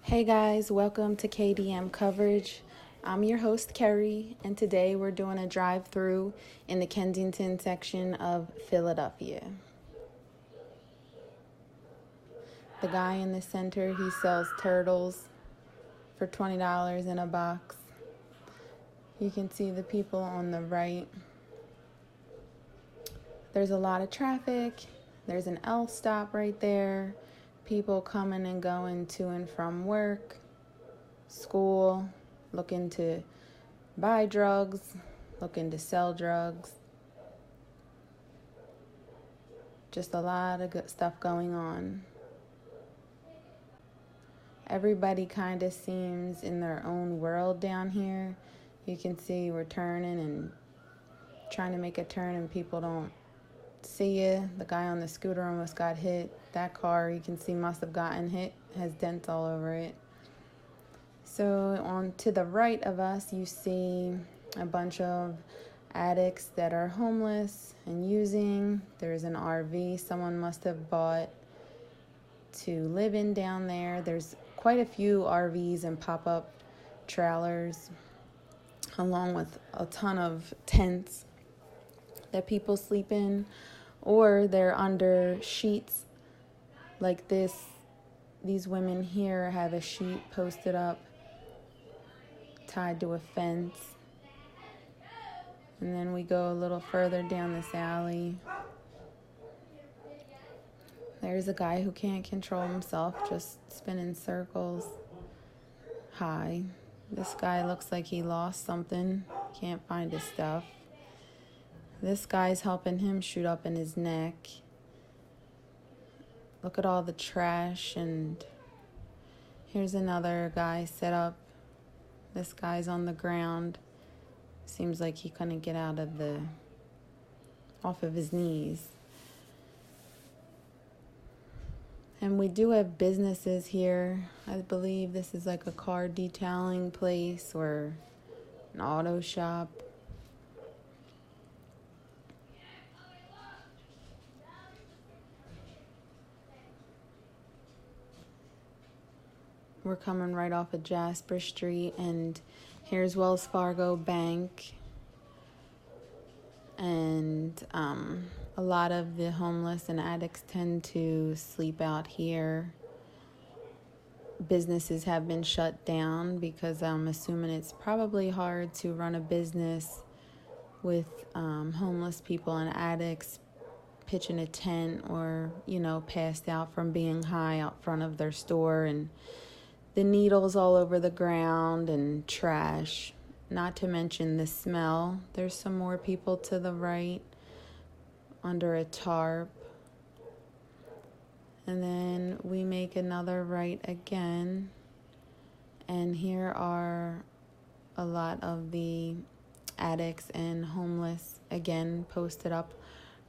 Hey guys, welcome to KDM coverage. I'm your host Kerry, and today we're doing a drive-through in the Kensington section of Philadelphia. The guy in the center, he sells turtles for $20 in a box. You can see the people on the right. There's a lot of traffic. There's an L stop right there. People coming and going to and from work, school, looking to buy drugs, looking to sell drugs. Just a lot of good stuff going on. Everybody kind of seems in their own world down here. You can see we're turning and trying to make a turn and people don't see you. The guy on the scooter almost got hit. That car, you can see, must have gotten hit, has dents all over it. So on to the right of us, you see a bunch of addicts that are homeless and using. There's an RV someone must have bought to live in down there. There's quite a few RVs and pop-up trailers, along with a ton of tents that people sleep in, or they're under sheets like this. These women here have a sheet posted up, tied to a fence. And then we go a little further down this alley. There's a guy who can't control himself, just spinning circles. Hi. This guy looks like he lost something. Can't find his stuff. This guy's helping him shoot up in his neck. Look at all the trash, and here's another guy set up. This guy's on the ground. Seems like he couldn't get off of his knees. And we do have businesses here. I believe this is like a car detailing place or an auto shop. We're coming right off of Jasper Street, and here's Wells Fargo Bank. And a lot of the homeless and addicts tend to sleep out here. Businesses have been shut down because I'm assuming it's probably hard to run a business with homeless people and addicts pitching a tent or, passed out from being high out front of their store, and the needles all over the ground and trash. Not to mention the smell. There's some more people to the right under a tarp. And then we make another right again. And here are a lot of the addicts and homeless, again, posted up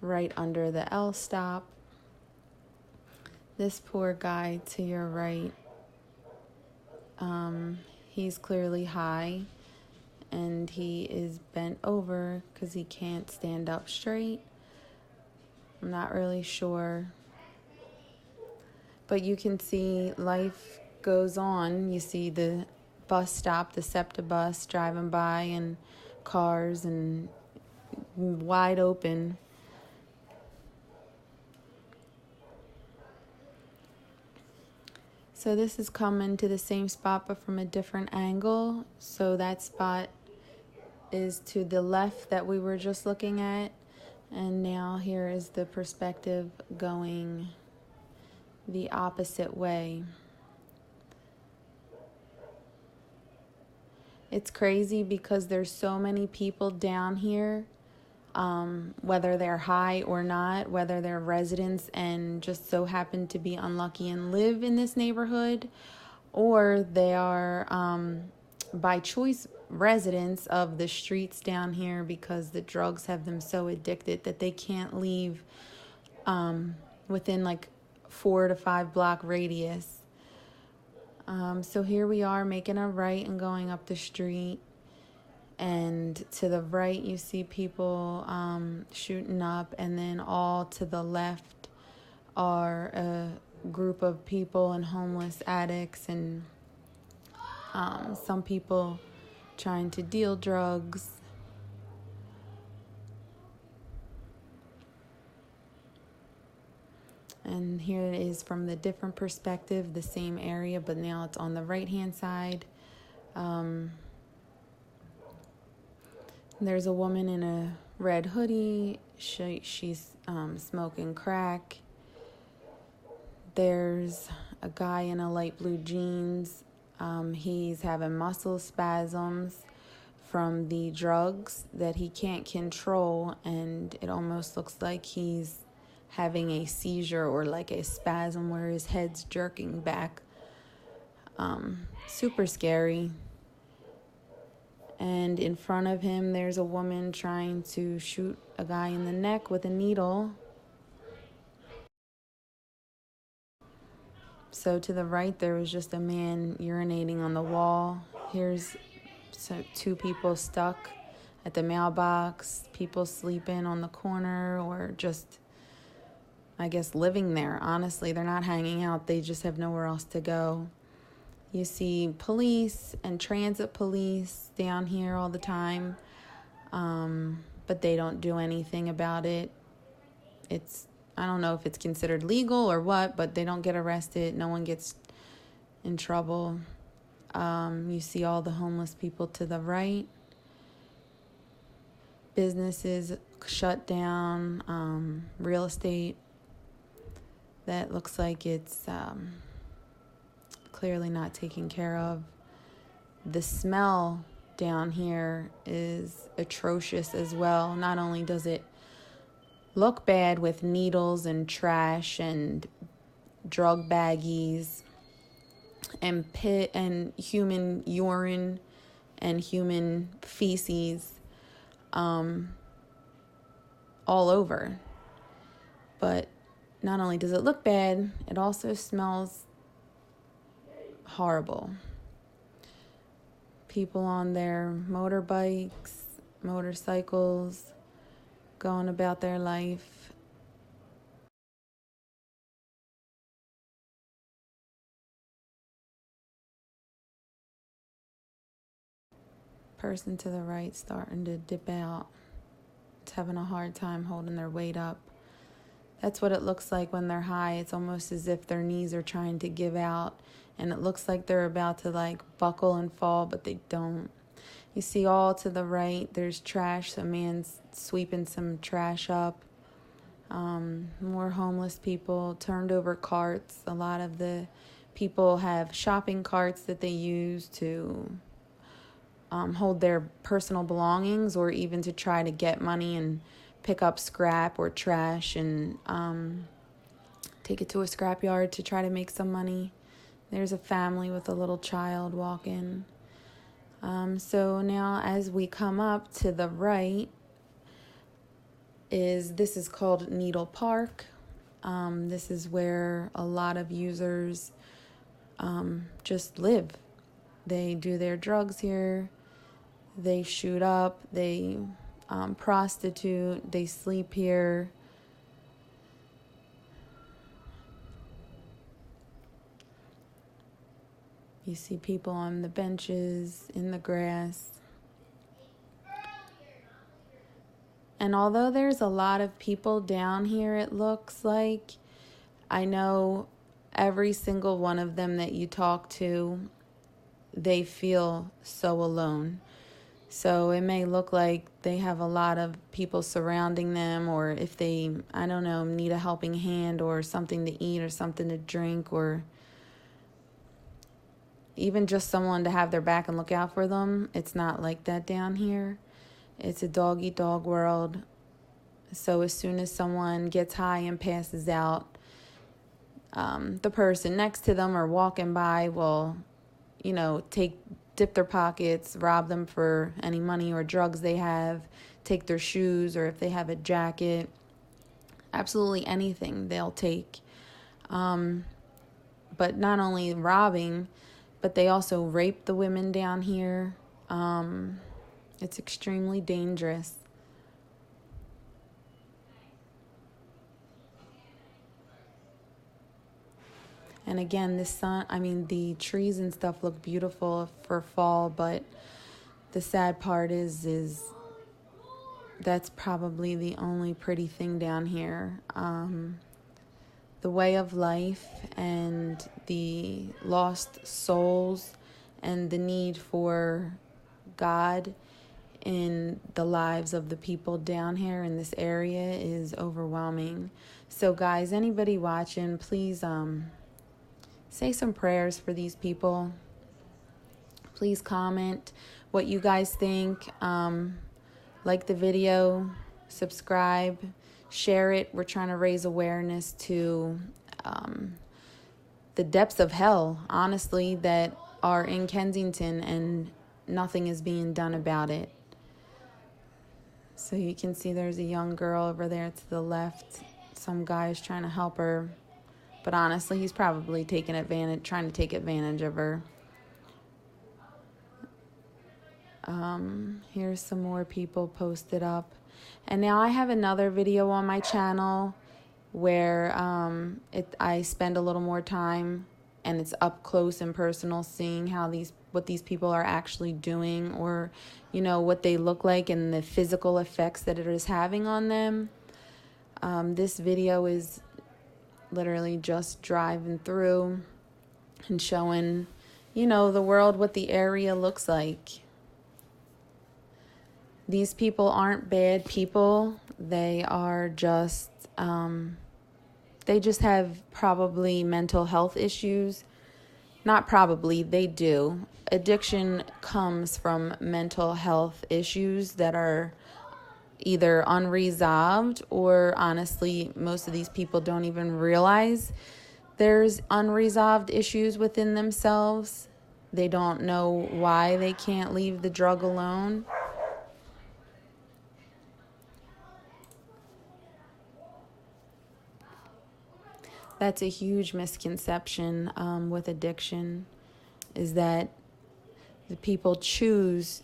right under the L stop. This poor guy to your right, he's clearly high, and he is bent over because he can't stand up straight. I'm not really sure. But you can see life goes on. You see the bus stop, the SEPTA bus driving by, and cars and wide open. So this is coming to the same spot but from a different angle. So that spot is to the left that we were just looking at. And now here is the perspective going the opposite way. It's crazy because there's so many people down here, whether they're high or not, whether they're residents and just so happen to be unlucky and live in this neighborhood, or they are by choice residents of the streets down here because the drugs have them so addicted that they can't leave within like 4 to 5 block radius. So here we are making a right and going up the street. And to the right, you see people shooting up. And then all to the left are a group of people and homeless addicts and Some people trying to deal drugs. And here it is from the different perspective, the same area, but now it's on the right-hand side. There's a woman in a red hoodie. She's smoking crack. There's a guy in a light blue jeans. He's having muscle spasms from the drugs that he can't control, and it almost looks like he's having a seizure or like a spasm where his head's jerking back. Super scary. And in front of him, there's a woman trying to shoot a guy in the neck with a needle. So to the right, there was just a man urinating on the wall. Here's two people stuck at the mailbox, people sleeping on the corner, or just, I guess, living there. Honestly, they're not hanging out. They just have nowhere else to go. You see police and transit police down here all the time, but they don't do anything about it. I don't know if it's considered legal or what, but they don't get arrested. No one gets in trouble. You see all the homeless people to the right. Businesses shut down, real estate that looks like it's clearly not taken care of. The smell down here is atrocious as well. Not only does it look bad with needles and trash and drug baggies and pit and human urine and human feces all over. But not only does it look bad, it also smells horrible. People on their motorbikes, motorcycles, going about their life. Person to the right starting to dip out. It's having a hard time holding their weight up. That's what it looks like when they're high. It's almost as if their knees are trying to give out, and it looks like they're about to buckle and fall, but they don't. You see all to the right, there's trash. A man's sweeping some trash up. More homeless people, turned over carts. A lot of the people have shopping carts that they use to hold their personal belongings, or even to try to get money and pick up scrap or trash and take it to a scrapyard to try to make some money. There's a family with a little child walking. So now as we come up to the right, this is called Needle Park. This is where a lot of users just live. They do their drugs here. They shoot up. They prostitute. They sleep here. You see people on the benches, in the grass. And although there's a lot of people down here, it looks like, I know every single one of them that you talk to, they feel so alone. So it may look like they have a lot of people surrounding them, or if they, I don't know, need a helping hand or something to eat or something to drink, or even just someone to have their back and look out for them. It's not like that down here. It's a dog-eat-dog world. So as soon as someone gets high and passes out, the person next to them or walking by will, dip their pockets, rob them for any money or drugs they have, take their shoes, or if they have a jacket, absolutely anything they'll take. But not only robbing, but they also rape the women down here. It's extremely dangerous. And again, the trees and stuff look beautiful for fall, but the sad part is that's probably the only pretty thing down here. The way of life and the lost souls and the need for God in the lives of the people down here in this area is overwhelming. So guys, anybody watching, please say some prayers for these people. Please comment what you guys think. Like the video, subscribe, share it. We're trying to raise awareness to the depths of hell, honestly, that are in Kensington, and nothing is being done about it. So you can see there's a young girl over there to the left. Some guy is trying to help her, but honestly, he's probably trying to take advantage of her. Here's some more people posted up. And now I have another video on my channel where I spend a little more time, and it's up close and personal, seeing what these people are actually doing, or what they look like and the physical effects that it is having on them. This video is literally just driving through and showing the world what the area looks like. These people aren't bad people. They are just, they just have probably mental health issues. Not probably, they do. Addiction comes from mental health issues that are either unresolved, or honestly, most of these people don't even realize there's unresolved issues within themselves. They don't know why they can't leave the drug alone. That's a huge misconception with addiction, is that the people choose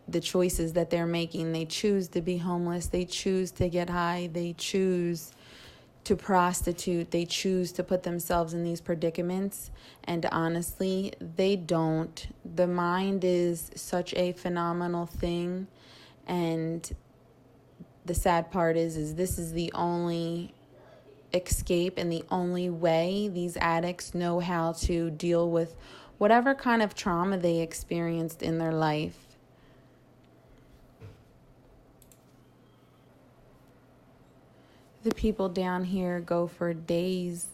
the choices that they're making. They choose to be homeless. They choose to get high. They choose to prostitute. They choose to put themselves in these predicaments. And honestly, they don't. The mind is such a phenomenal thing. And the sad part is this is the only escape and the only way these addicts know how to deal with whatever kind of trauma they experienced in their life. The people down here go for days,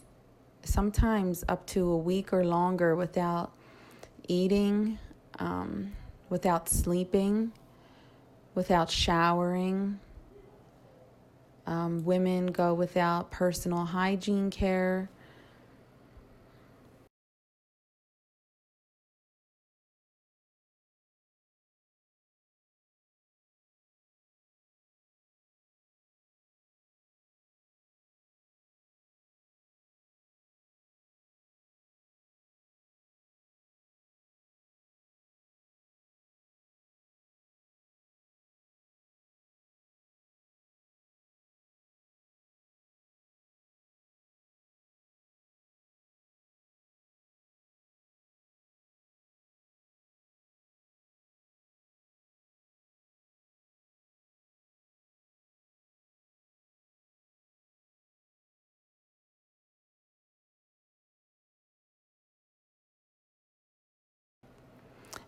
sometimes up to a week or longer, without eating, without sleeping, without showering. Women go without personal hygiene care.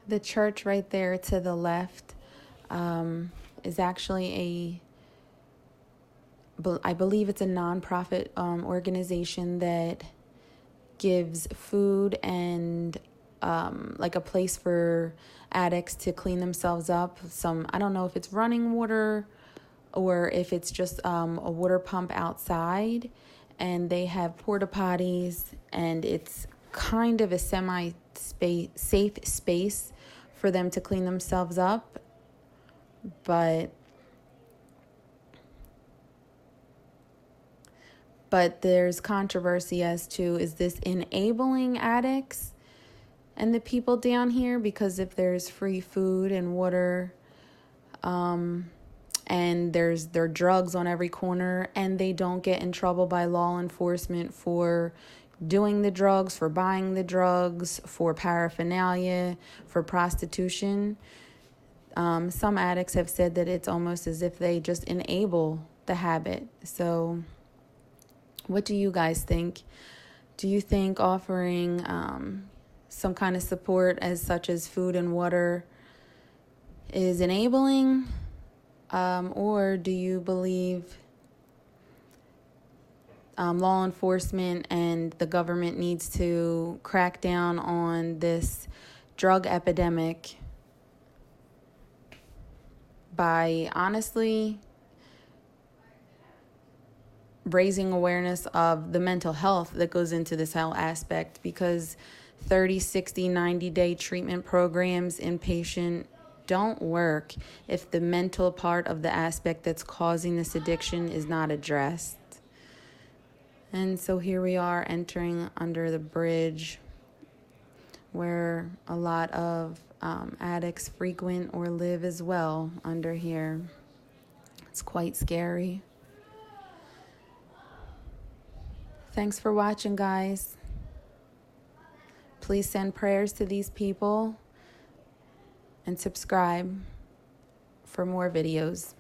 The church right there to the left is actually I believe it's a nonprofit organization that gives food and like a place for addicts to clean themselves up. I don't know if it's running water or if it's just a water pump outside, and they have porta potties, and it's kind of a safe space for them to clean themselves up. But there's controversy as to, is this enabling addicts and the people down here? Because if there's free food and water, and there are drugs on every corner, and they don't get in trouble by law enforcement for doing the drugs, for buying the drugs, for paraphernalia, for prostitution. Some addicts have said that it's almost as if they just enable the habit. So what do you guys think? Do you think offering some kind of support such as food and water is enabling? Or do you believe law enforcement and the government needs to crack down on this drug epidemic by honestly raising awareness of the mental health that goes into this whole aspect? Because 30, 60, 90-day treatment programs inpatient don't work if the mental part of the aspect that's causing this addiction is not addressed. And so here we are entering under the bridge where a lot of addicts frequent or live as well under here. It's quite scary. Thanks for watching, guys. Please send prayers to these people and subscribe for more videos.